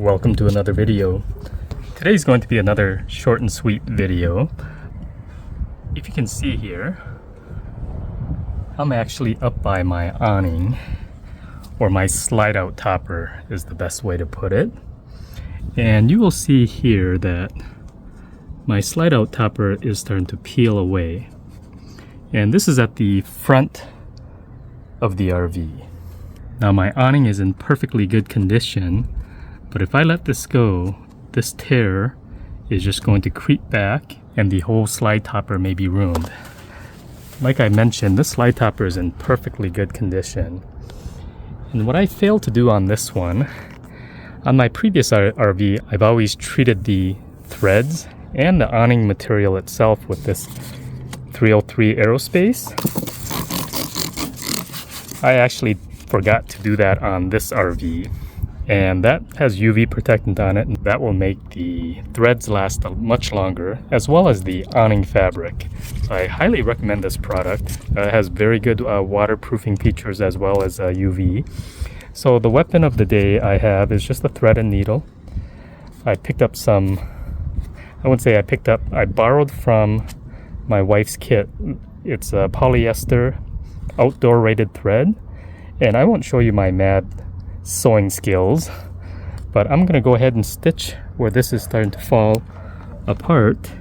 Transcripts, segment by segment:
welcome to another video. Today's going to be another short and sweet video. If you can see here, I'm actually up by my awning, or my slide out topper is the best way to put it. And you will see here that my slide out topper is starting to peel away. And this is at the front of the RV. Now my awning is in perfectly good condition, but if I let this go, this tear is just going to creep back and the whole slide topper may be ruined. Like I mentioned, this slide topper is in perfectly good condition. And what I failed to do on this one, on my previous RV, I've always treated the threads and the awning material itself with this 303 Aerospace. I actually forgot to do that on this RV, and that has UV protectant on it, and that will make the threads last much longer, as well as the awning fabric. So I highly recommend this product. It has very good waterproofing features as well as UV. So the weapon of the day I have is just a thread and needle. I picked up some, I wouldn't say I borrowed from my wife's kit. It's a polyester outdoor rated thread. And I won't show you my mad sewing skills, but I'm gonna go ahead and stitch where this is starting to fall apart.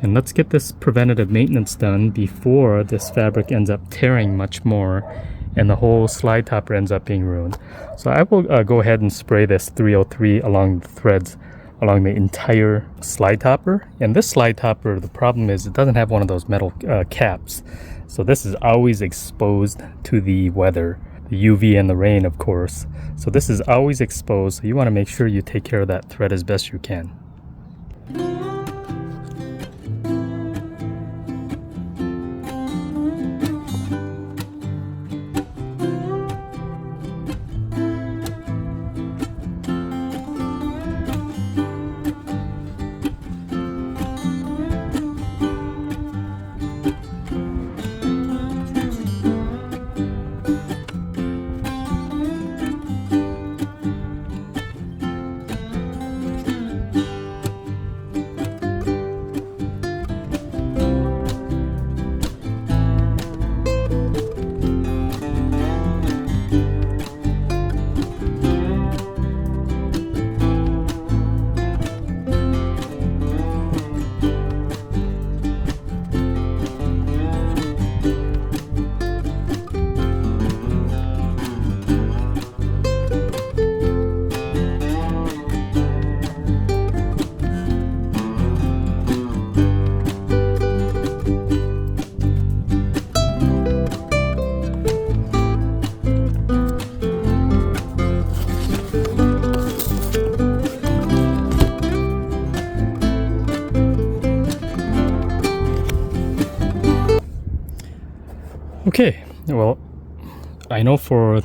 And let's get this preventative maintenance done before this fabric ends up tearing much more and the whole slide topper ends up being ruined. So I will go ahead and spray this 303 along the threads along the entire slide topper. And this slide topper, the problem is it doesn't have one of those metal caps. So this is always exposed to the weather. The UV and the rain, of course. So this is always exposed, so you want to make sure you take care of that thread as best you can. Okay, well, I know for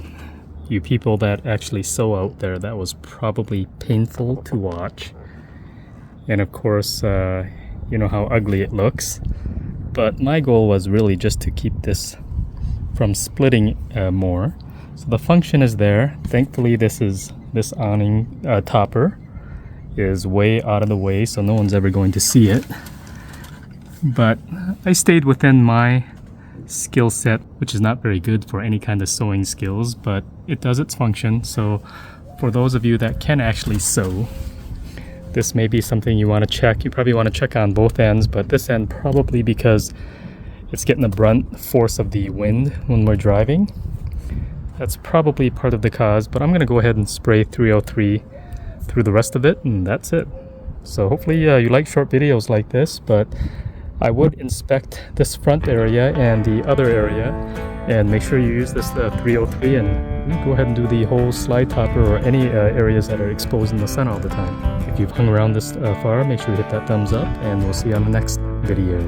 you people that actually sew out there, that was probably painful to watch. And of course, you know how ugly it looks. But my goal was really just to keep this from splitting more. So the function is there. Thankfully, this awning topper is way out of the way, so no one's ever going to see it. But I stayed within my skill set, which is not very good for any kind of sewing skills, but it does its function. So for those of you that can actually sew, this may be something you want to check. You probably want to check on both ends, but this end probably because it's getting the brunt force of the wind when we're driving. That's probably part of the cause, but I'm going to go ahead and spray 303 through the rest of it, and that's it. So hopefully you like short videos like this, but I would inspect this front area and the other area and make sure you use this 303 and go ahead and do the whole slide topper or any areas that are exposed in the sun all the time. If you've hung around this far, make sure you hit that thumbs up, and we'll see you on the next video.